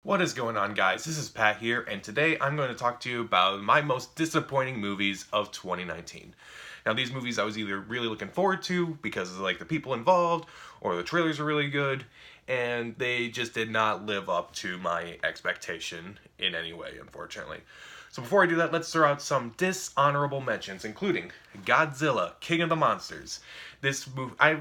What is going on, guys? This is Pat here, and today I'm going to talk to you about my most disappointing movies of 2019. Now, these movies I was either really looking forward to because of the people involved, or the trailers were really good, and they just did not live up to my expectation in any way, unfortunately. So before I do that, let's throw out some dishonorable mentions, including Godzilla, King of the Monsters. This movie, I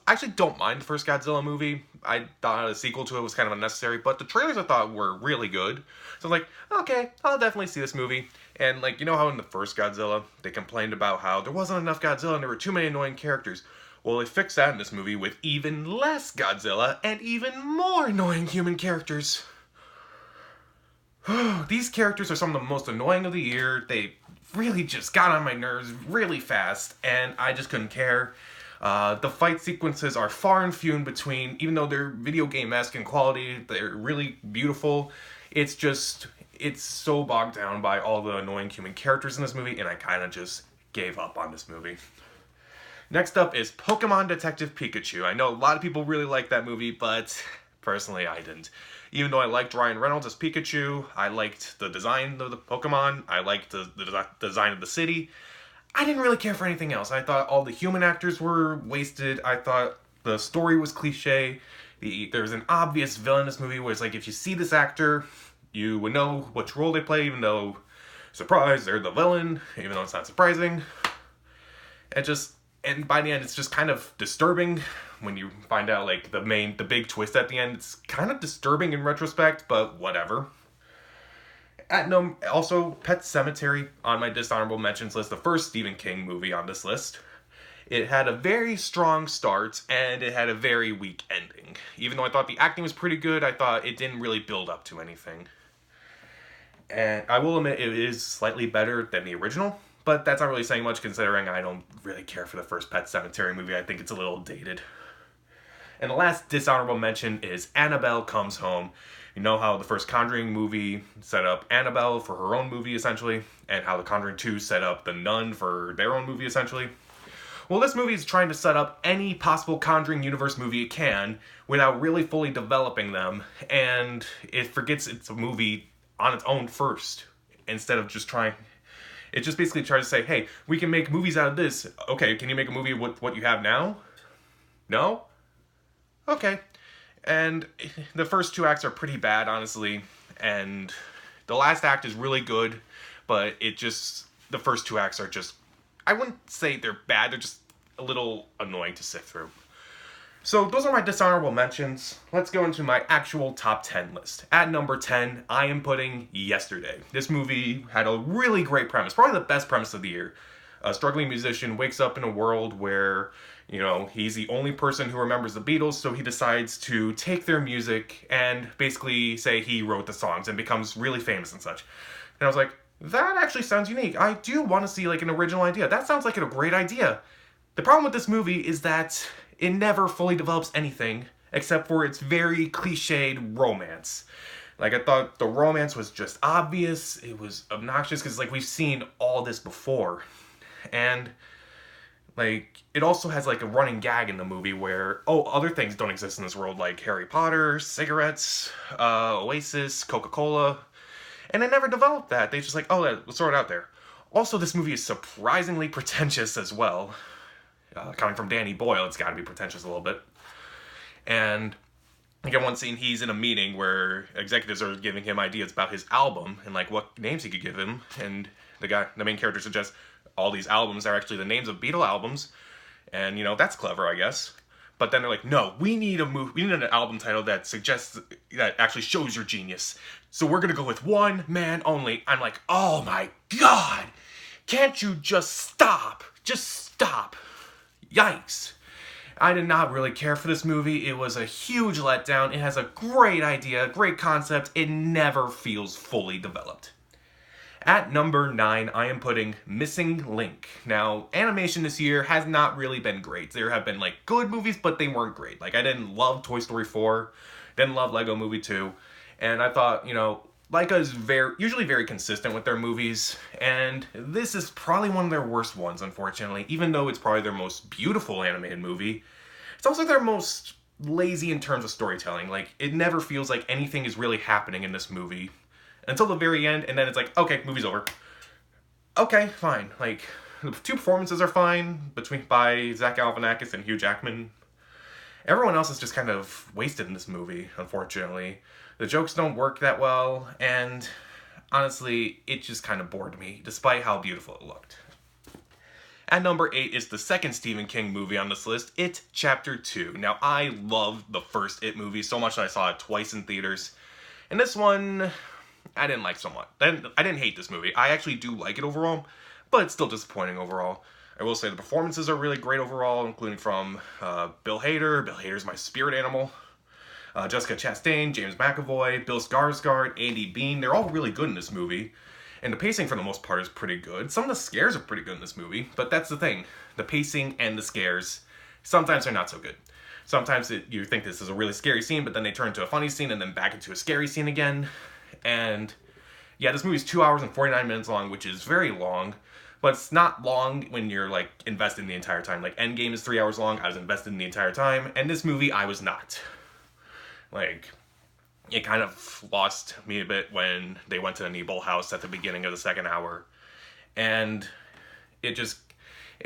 actually don't mind the first Godzilla movie. I thought a sequel to it was kind of unnecessary, but the trailers I thought were really good. So I was like, okay, I'll definitely see this movie. And you know how in the first Godzilla, they complained about how there wasn't enough Godzilla and there were too many annoying characters. Well, they fixed that in this movie with even less Godzilla and even more annoying human characters. These characters are some of the most annoying of the year. They really just got on my nerves really fast, and I just couldn't care. The fight sequences are far and few in between. Even though they're video game-esque in quality, they're really beautiful. It's so bogged down by all the annoying human characters in this movie, and I kind of just gave up on this movie. Next up is Pokemon Detective Pikachu. I know a lot of people really like that movie, but personally I didn't. Even though I liked Ryan Reynolds as Pikachu, I liked the design of the Pokemon, I liked the design of the city, I didn't really care for anything else. I thought all the human actors were wasted. I thought the story was cliche. There's an obvious villain in this movie where it's like, if you see this actor, you would know which role they play, even though, surprise, they're the villain, even though it's not surprising. And by the end, it's just kind of disturbing when you find out, the big twist at the end. It's kind of disturbing in retrospect, but whatever. Also, Pet Sematary on my dishonorable mentions list, the first Stephen King movie on this list. It had a very strong start, and it had a very weak ending. Even though I thought the acting was pretty good, I thought it didn't really build up to anything. And I will admit, it is slightly better than the original, but that's not really saying much considering I don't really care for the first Pet Sematary movie. I think it's a little dated. And the last dishonorable mention is Annabelle Comes Home. You know how the first Conjuring movie set up Annabelle for her own movie, essentially, and how the Conjuring 2 set up The Nun for their own movie, essentially? Well, this movie is trying to set up any possible Conjuring universe movie it can without really fully developing them, and it forgets it's a movie on its own first, instead of just trying... It just basically tries to say, hey, we can make movies out of this. Okay, can you make a movie with what you have now? No? Okay. And the first two acts are pretty bad, honestly. And the last act is really good, but the first two acts are just, I wouldn't say they're bad, they're just a little annoying to sit through. So those are my dishonorable mentions. Let's go into my actual top 10 list. At number 10, I am putting Yesterday. This movie had a really great premise, probably the best premise of the year. A struggling musician wakes up in a world where, he's the only person who remembers the Beatles, so he decides to take their music and basically say he wrote the songs and becomes really famous and such. And I was like, that actually sounds unique. I do want to see an original idea. That sounds like a great idea. The problem with this movie is that it never fully develops anything except for its very cliched romance. I thought the romance was just obvious. It was obnoxious because we've seen all this before. And it also has a running gag in the movie where, other things don't exist in this world, like Harry Potter, cigarettes, Oasis, Coca-Cola. And they never developed that. They just let's throw it out there. Also, this movie is surprisingly pretentious as well. Coming from Danny Boyle, it's got to be pretentious a little bit. And I get one scene, he's in a meeting where executives are giving him ideas about his album and what names he could give him. And the main character suggests all these albums are actually the names of Beatle albums. And, that's clever, I guess. But then they're like, no, we need an album title that actually shows your genius. So we're going to go with One Man Only. I'm like, oh my God, can't you just stop? Just stop. Yikes. I did not really care for this movie. It was a huge letdown. It has a great idea, great concept. It never feels fully developed. At number 9, I am putting Missing Link. Now, animation this year has not really been great. There have been good movies, but they weren't great. I didn't love Toy Story 4, didn't love Lego Movie 2, and I thought, Laika is usually very consistent with their movies, and this is probably one of their worst ones, unfortunately. Even though it's probably their most beautiful animated movie, it's also their most lazy in terms of storytelling. Like, it never feels like anything is really happening in this movie until the very end, and then it's like, okay, movie's over. Okay, fine. Like, the two performances are fine by Zach Galifianakis and Hugh Jackman. Everyone else is just kind of wasted in this movie, unfortunately. The jokes don't work that well, and honestly, it just kind of bored me, despite how beautiful it looked. At number 8 is the second Stephen King movie on this list, It Chapter 2. Now, I loved the first It movie so much that I saw it twice in theaters. And this one, I didn't like so much. I didn't hate this movie. I actually do like it overall, but it's still disappointing overall. I will say the performances are really great overall, including from Bill Hader. Bill Hader's my spirit animal. Jessica Chastain, James McAvoy, Bill Skarsgård, Andy Bean. They're all really good in this movie. And the pacing, for the most part, is pretty good. Some of the scares are pretty good in this movie, but that's the thing. The pacing and the scares, sometimes they're not so good. Sometimes you think this is a really scary scene, but then they turn into a funny scene and then back into a scary scene again. And yeah, this movie is 2 hours and 49 minutes long, which is very long. But it's not long when you're, like, invested in the entire time. Like, Endgame is 3 hours long. I was invested in the entire time. And this movie, I was not. Like, it kind of lost me a bit when they went to the Nebel house at the beginning of the second hour. And it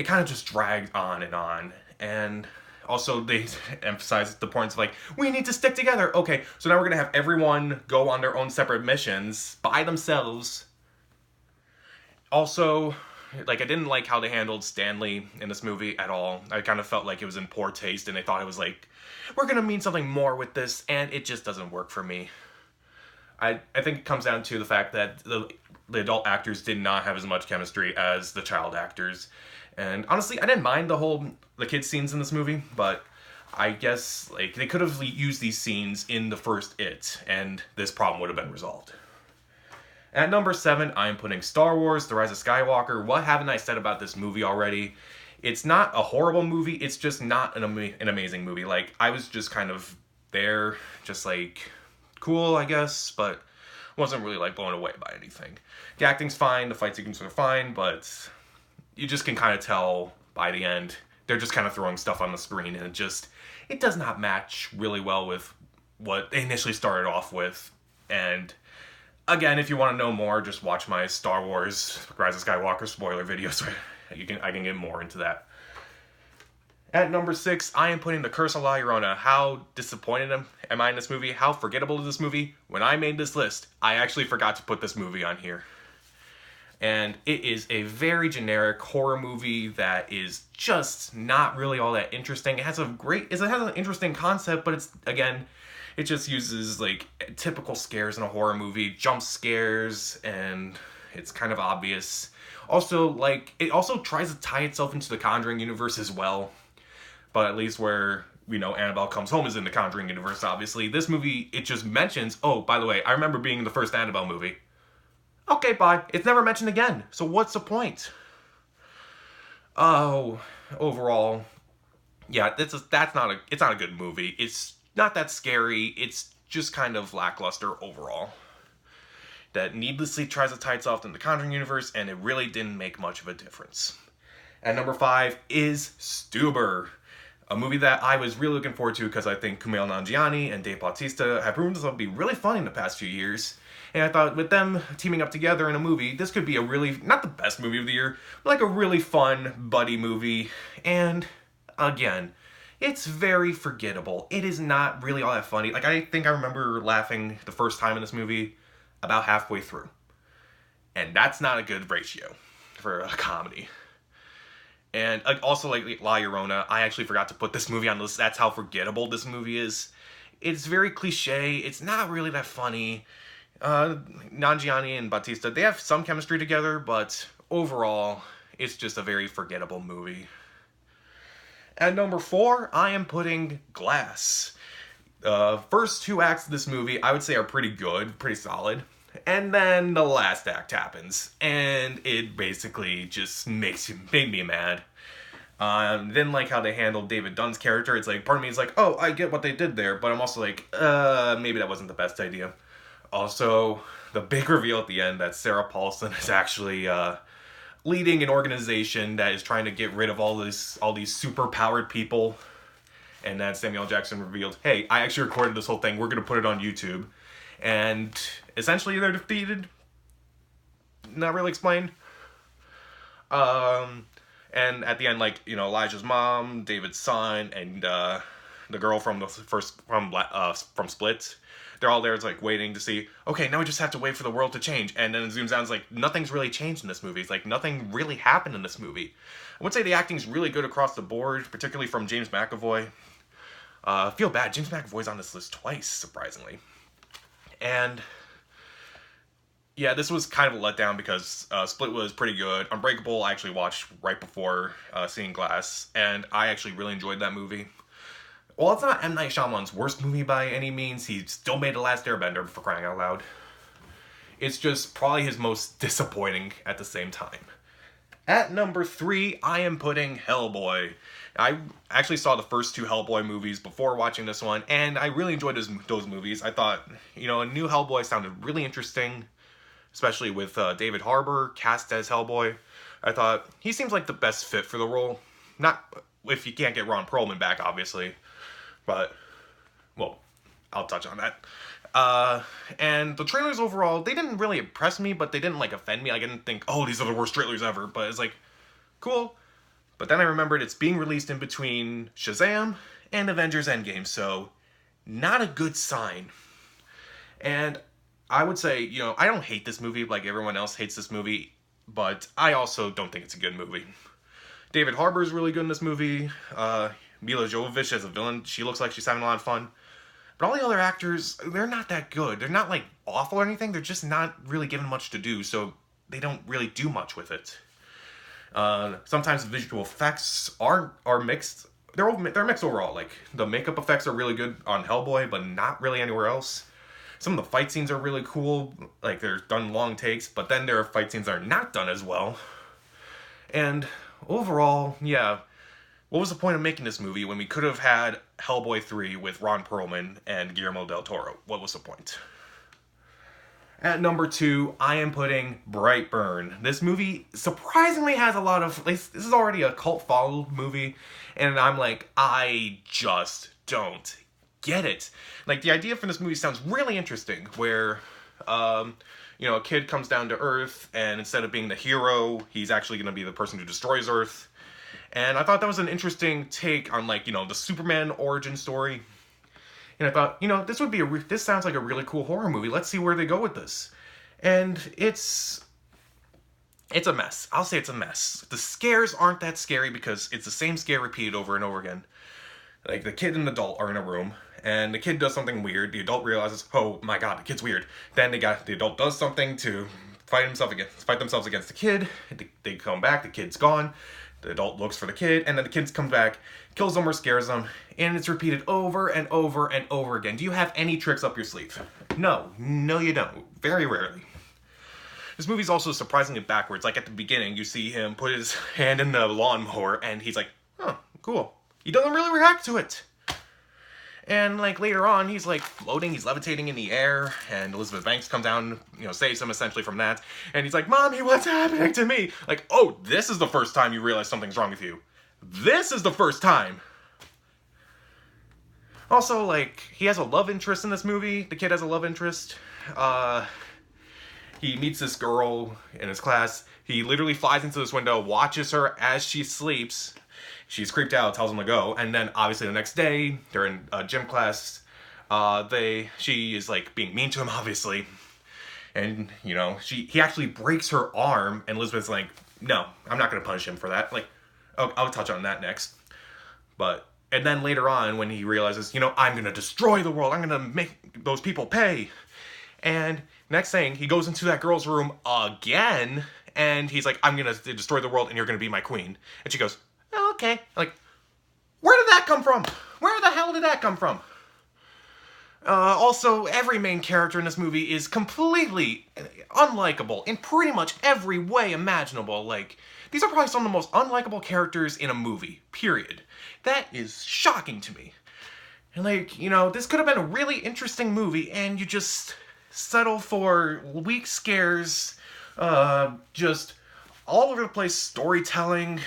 kind of just dragged on. And also, they emphasized the points of, like, we need to stick together. Okay, so now we're going to have everyone go on their own separate missions by themselves. Also, like, I didn't like how they handled Stanley in this movie at all. I kind of felt like it was in poor taste, and they thought it was like, we're going to mean something more with this, and it just doesn't work for me. I think it comes down to the fact that the adult actors did not have as much chemistry as the child actors. And honestly, I didn't mind the kids scenes in this movie, but I guess, like, they could have used these scenes in the first It, and this problem would have been resolved. At number 7, I'm putting Star Wars, The Rise of Skywalker. What haven't I said about this movie already? It's not a horrible movie, it's just not an amazing movie. Like, I was just kind of there, just like, cool, I guess, but wasn't really, like, blown away by anything. The acting's fine, the fight sequences are fine, but you just can kind of tell by the end, they're just kind of throwing stuff on the screen, and it does not match really well with what they initially started off with. And again, if you want to know more, just watch my Star Wars Rise of Skywalker spoiler video, so I can get more into that. At number 6, I am putting The Curse of La Llorona. How disappointed am I in this movie? How forgettable is this movie? When I made this list, I actually forgot to put this movie on here. And it is a very generic horror movie that is just not really all that interesting. It has an interesting concept, but it just uses, like, typical scares in a horror movie, jump scares, and it's kind of obvious. Also, like, it also tries to tie itself into the Conjuring universe as well. But at least where we know Annabelle Comes Home is in the Conjuring universe, obviously. This movie, it just mentions, oh, by the way, I remember being in the first Annabelle movie. Okay, bye. It's never mentioned again. So what's the point? Oh, overall, yeah, it's not a good movie. It's not that scary. It's just kind of lackluster overall. That needlessly tries to tie itself in the Conjuring universe, and it really didn't make much of a difference. At number 5 is Stuber, a movie that I was really looking forward to because I think Kumail Nanjiani and Dave Bautista have proven themselves to be really fun in the past few years. And I thought with them teaming up together in a movie, this could be a really, not the best movie of the year, but like a really fun buddy movie. And again, it's very forgettable. It is not really all that funny. Like, I think I remember laughing the first time in this movie about halfway through. And that's not a good ratio for a comedy. And also, like, La Llorona, I actually forgot to put this movie on the list. That's how forgettable this movie is. It's very cliche. It's not really that funny. Nanjiani and Bautista, they have some chemistry together, but overall, it's just a very forgettable movie. At number 4, I am putting Glass. First 2 acts of this movie, I would say, are pretty good, pretty solid. And then the last act happens, and it basically just made me mad. Didn't like how they handled David Dunn's character. It's like, part of me is like, oh, I get what they did there, but I'm also like, maybe that wasn't the best idea. Also, the big reveal at the end that Sarah Paulson is actually leading an organization that is trying to get rid of all these super-powered people. And then Samuel L. Jackson revealed, hey, I actually recorded this whole thing. We're going to put it on YouTube. And essentially they're defeated. Not really explained. And at the end, like, you know, Elijah's mom, David's son, and the girl from the from Split, they're all there, it's like waiting to see, okay, now we just have to wait for the world to change. And then it zooms out, it's like, nothing's really changed in this movie. It's like, nothing really happened in this movie. I would say the acting's really good across the board, particularly from James McAvoy. I feel bad, James McAvoy's on this list twice, surprisingly. And yeah, this was kind of a letdown because Split was pretty good. Unbreakable I actually watched right before seeing Glass, and I actually really enjoyed that movie. While it's not M. Night Shyamalan's worst movie by any means, he still made The Last Airbender, for crying out loud. It's just probably his most disappointing at the same time. At number 3, I am putting Hellboy. I actually saw the first 2 Hellboy movies before watching this one, and I really enjoyed those movies. I thought, you know, a new Hellboy sounded really interesting, especially with David Harbour cast as Hellboy. I thought, he seems like the best fit for the role. Not if you can't get Ron Perlman back, obviously. But, well, I'll touch on that. And the trailers overall, they didn't really impress me, but they didn't, like, offend me. I didn't think, oh, these are the worst trailers ever. But it's like, cool. But then I remembered it's being released in between Shazam and Avengers Endgame, so not a good sign. And I would say, you know, I don't hate this movie like everyone else hates this movie, but I also don't think it's a good movie. David Harbour is really good in this movie. Mila Jovovich as a villain, she looks like she's having a lot of fun. But all the other actors, they're not that good. They're not, like, awful or anything. They're just not really given much to do, so they don't really do much with it. Sometimes the visual effects are mixed. They're mixed overall. Like, the makeup effects are really good on Hellboy, but not really anywhere else. Some of the fight scenes are really cool. Like, they're done long takes, but then there are fight scenes that are not done as well. And overall, yeah, what was the point of making this movie when we could have had Hellboy 3 with Ron Perlman and Guillermo del Toro? What was the point? At number 2, I am putting Brightburn. This movie surprisingly has a lot of... This is already a cult-followed movie, and I'm like, I just don't get it. Like, the idea for this movie sounds really interesting, where, you know, a kid comes down to Earth, and instead of being the hero, he's actually going to be the person who destroys Earth. And I thought that was an interesting take on, like, you know, the Superman origin story. And I thought, you know, this sounds like a really cool horror movie. Let's see where they go with this. And it's a mess. I'll say it's a mess. The scares aren't that scary because it's the same scare repeated over and over again. Like, the kid and the adult are in a room, and the kid does something weird. The adult realizes, oh my god, the kid's weird. Then the adult does something to fight themselves against the kid. They come back, the kid's gone. The adult looks for the kid, and then the kid comes back, kills them or scares them, and it's repeated over and over and over again. Do you have any tricks up your sleeve? No. No, you don't. Very rarely. This movie's also surprisingly backwards. Like, at the beginning, you see him put his hand in the lawnmower, and he's like, oh, cool. He doesn't really react to it. And, like, later on, he's, like, floating, he's levitating in the air, and Elizabeth Banks comes down, you know, saves him essentially from that, and he's like, Mommy, what's happening to me? Like, oh, this is the first time you realize something's wrong with you. This is the first time. Also, like, he has a love interest in this movie. The kid has a love interest. He meets this girl in his class. He literally flies into this window, watches her as she sleeps. She's creeped out, tells him to go, and then obviously the next day, they're in gym class. She is, like, being mean to him, obviously. And, you know, he actually breaks her arm, and Elizabeth's like, no, I'm not going to punish him for that. Like, I'll touch on that next. And then later on, when he realizes, you know, I'm going to destroy the world, I'm going to make those people pay. And next thing, he goes into that girl's room again, and he's like, I'm going to destroy the world, and you're going to be my queen. And she goes, oh, okay. Like, where did that come from? Where the hell did that come from? Also, every main character in this movie is completely unlikable in pretty much every way imaginable. Like, these are probably some of the most unlikable characters in a movie, period. That is shocking to me. And, like, you know, this could have been a really interesting movie, and you just settle for weak scares, just all over the place storytelling,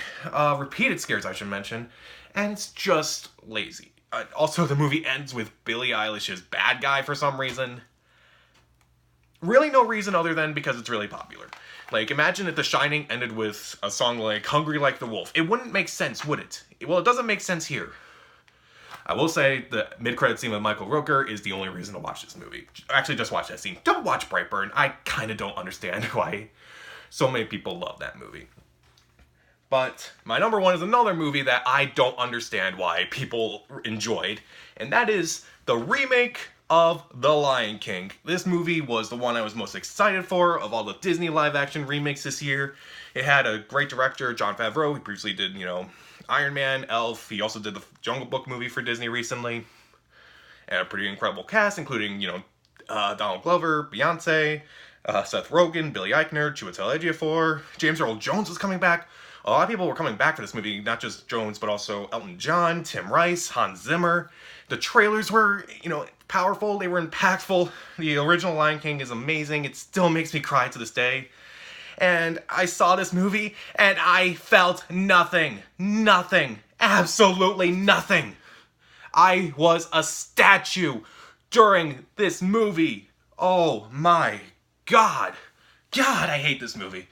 repeated scares, I should mention, and it's just lazy. Also, the movie ends with Billie Eilish's Bad Guy for some reason. Really no reason other than because it's really popular. Like, imagine if The Shining ended with a song like Hungry Like the Wolf. It wouldn't make sense, would it? Well, it doesn't make sense here. I will say the mid-credit scene with Michael Rooker is the only reason to watch this movie. Actually, just watch that scene. Don't watch Brightburn. I kind of don't understand why so many people love that movie. But my number one is another movie that I don't understand why people enjoyed, and that is the remake of The Lion King. This movie was the one I was most excited for of all the Disney live-action remakes this year. It had a great director, Jon Favreau. He previously did, Iron Man, Elf. He also did the Jungle Book movie for Disney recently. And a pretty incredible cast, including, Donald Glover, Beyonce, Seth Rogen, Billy Eichner, Chiwetel Ejiofor. James Earl Jones was coming back. A lot of people were coming back for this movie, not just Jones, but also Elton John, Tim Rice, Hans Zimmer. The trailers were, powerful. They were impactful. The original Lion King is amazing. It still makes me cry to this day. And I saw this movie, and I felt nothing. Nothing. Absolutely nothing. I was a statue during this movie. Oh my God. God, I hate this movie.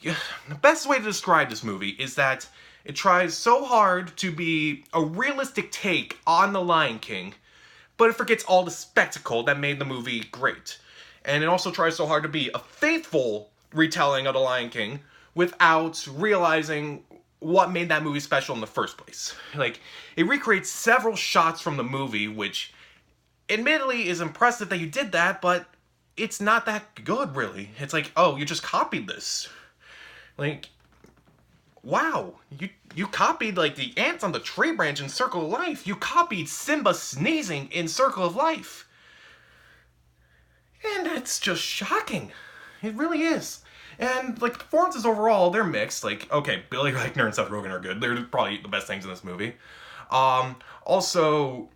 The best way to describe this movie is that it tries so hard to be a realistic take on The Lion King, but it forgets all the spectacle that made the movie great. And it also tries so hard to be a faithful retelling of The Lion King without realizing what made that movie special in the first place. Like, it recreates several shots from the movie, which admittedly is impressive that you did that, but it's not that good, really. It's like, oh, you just copied this. Like, wow, you copied, like, the ants on the tree branch in Circle of Life. You copied Simba sneezing in Circle of Life. And it's just shocking. It really is. And, like, the performances overall, they're mixed. Like, okay, Billy Eichner and Seth Rogen are good. They're probably the best things in this movie. Also,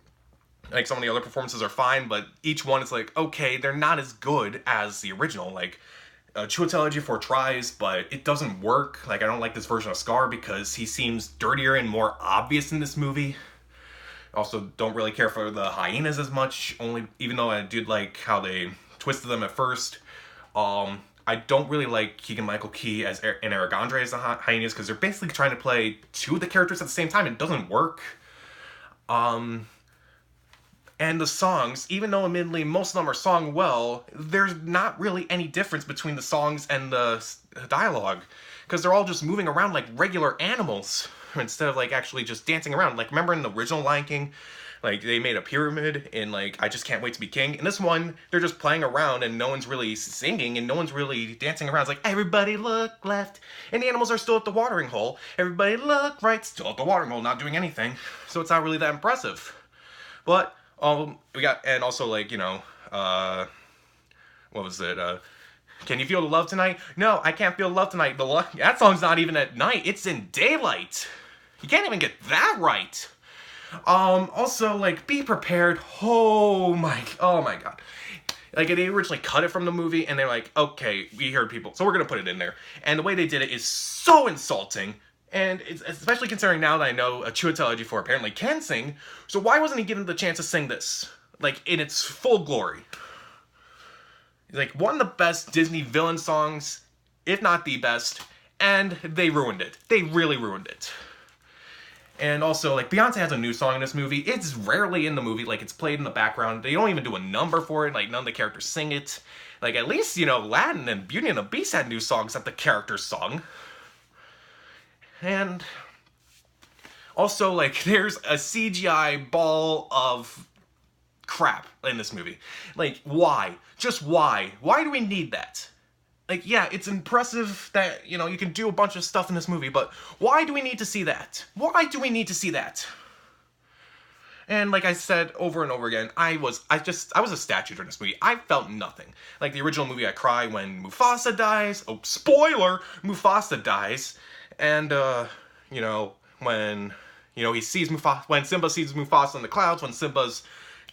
like, some of the other performances are fine, but each one is like, okay, they're not as good as the original. Like, Chiwetel Ejiofor tries, but it doesn't work. Like, I don't like this version of Scar because he seems dirtier and more obvious in this movie. Also, don't really care for the hyenas as much, even though I did like how they twisted them at first. I don't really like Keegan-Michael Key and Eric Andre as the hyenas because they're basically trying to play two of the characters at the same time. It doesn't work. And the songs, even though admittedly most of them are sung well, there's not really any difference between the songs and the dialogue. Because they're all just moving around like regular animals instead of like actually just dancing around. Like, remember in the original Lion King, like they made a pyramid in like I Just Can't Wait to Be King. In this one, they're just playing around and no one's really singing and no one's really dancing around. It's like, everybody look left and the animals are still at the watering hole. Everybody look right, still at the watering hole, not doing anything. So it's not really that impressive. But we got, and also like, what was it? Can you feel the love tonight? No, I can't feel the love tonight. That song's not even at night. It's in daylight. You can't even get that right. Also, like, Be Prepared. Oh my God. Like, they originally cut it from the movie, and they're like, okay, we heard people, so we're gonna put it in there. And the way they did it is so insulting. And it's, especially considering now that I know Chiwetel Ejiofor apparently can sing, so why wasn't he given the chance to sing this? Like, in its full glory. Like, one of the best Disney villain songs, if not the best, and they ruined it. They really ruined it. And also, like, Beyonce has a new song in this movie. It's rarely in the movie, like, it's played in the background. They don't even do a number for it, like, none of the characters sing it. Like, at least, Aladdin and Beauty and the Beast had new songs that the characters sung. And also, like, there's a CGI ball of crap in this movie. Like, why? Just why? Why do we need that? Like, yeah, it's impressive that, you can do a bunch of stuff in this movie, but why do we need to see that? Why do we need to see that? And like I said over and over again, I was a statue during this movie. I felt nothing. Like the original movie, I cry when Mufasa dies. Oh, spoiler! Mufasa dies. And, when, he sees Mufasa, when Simba sees Mufasa in the clouds, when Simba's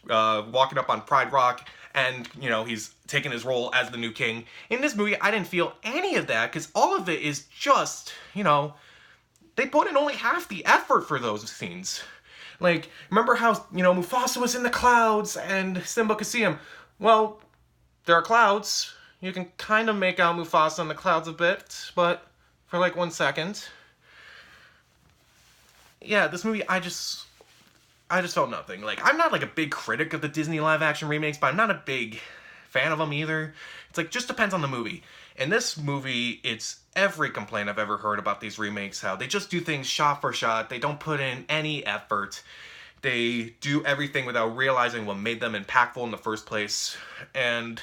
walking up on Pride Rock, and, he's taking his role as the new king. In this movie, I didn't feel any of that, because all of it is just, they put in only half the effort for those scenes. Like, remember how, you know, Mufasa was in the clouds and Simba could see him? Well, there are clouds. You can kind of make out Mufasa in the clouds a bit, but for like 1 second. Yeah, this movie, I just felt nothing. Like, I'm not like a big critic of the Disney live action remakes, but I'm not a big fan of them either. It's like, just depends on the movie. In this movie, it's every complaint I've ever heard about these remakes, how they just do things shot for shot. They don't put in any effort. They do everything without realizing what made them impactful in the first place. And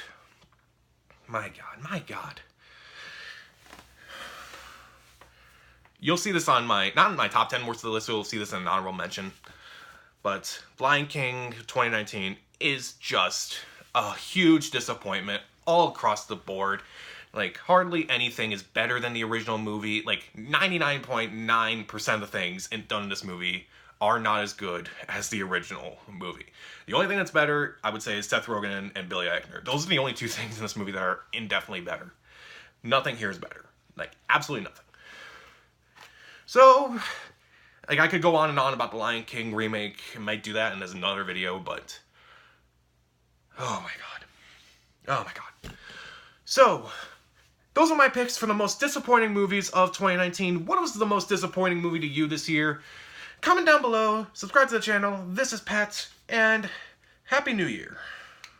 my God. You'll see this on my, not in my top 10 worst of the list, you'll see this in an honorable mention. But Lion King 2019 is just a huge disappointment all across the board. Like, hardly anything is better than the original movie. Like, 99.9% of the things done in this movie are not as good as the original movie. The only thing that's better, I would say, is Seth Rogen and Billy Eichner. Those are the only two things in this movie that are indefinitely better. Nothing here is better. Like, absolutely nothing. So, like, I could go on and on about the Lion King remake. I might do that in another video, but oh my God. So, those are my picks for the most disappointing movies of 2019. What was the most disappointing movie to you this year? Comment down below, subscribe to the channel. This is Pat, and Happy New Year.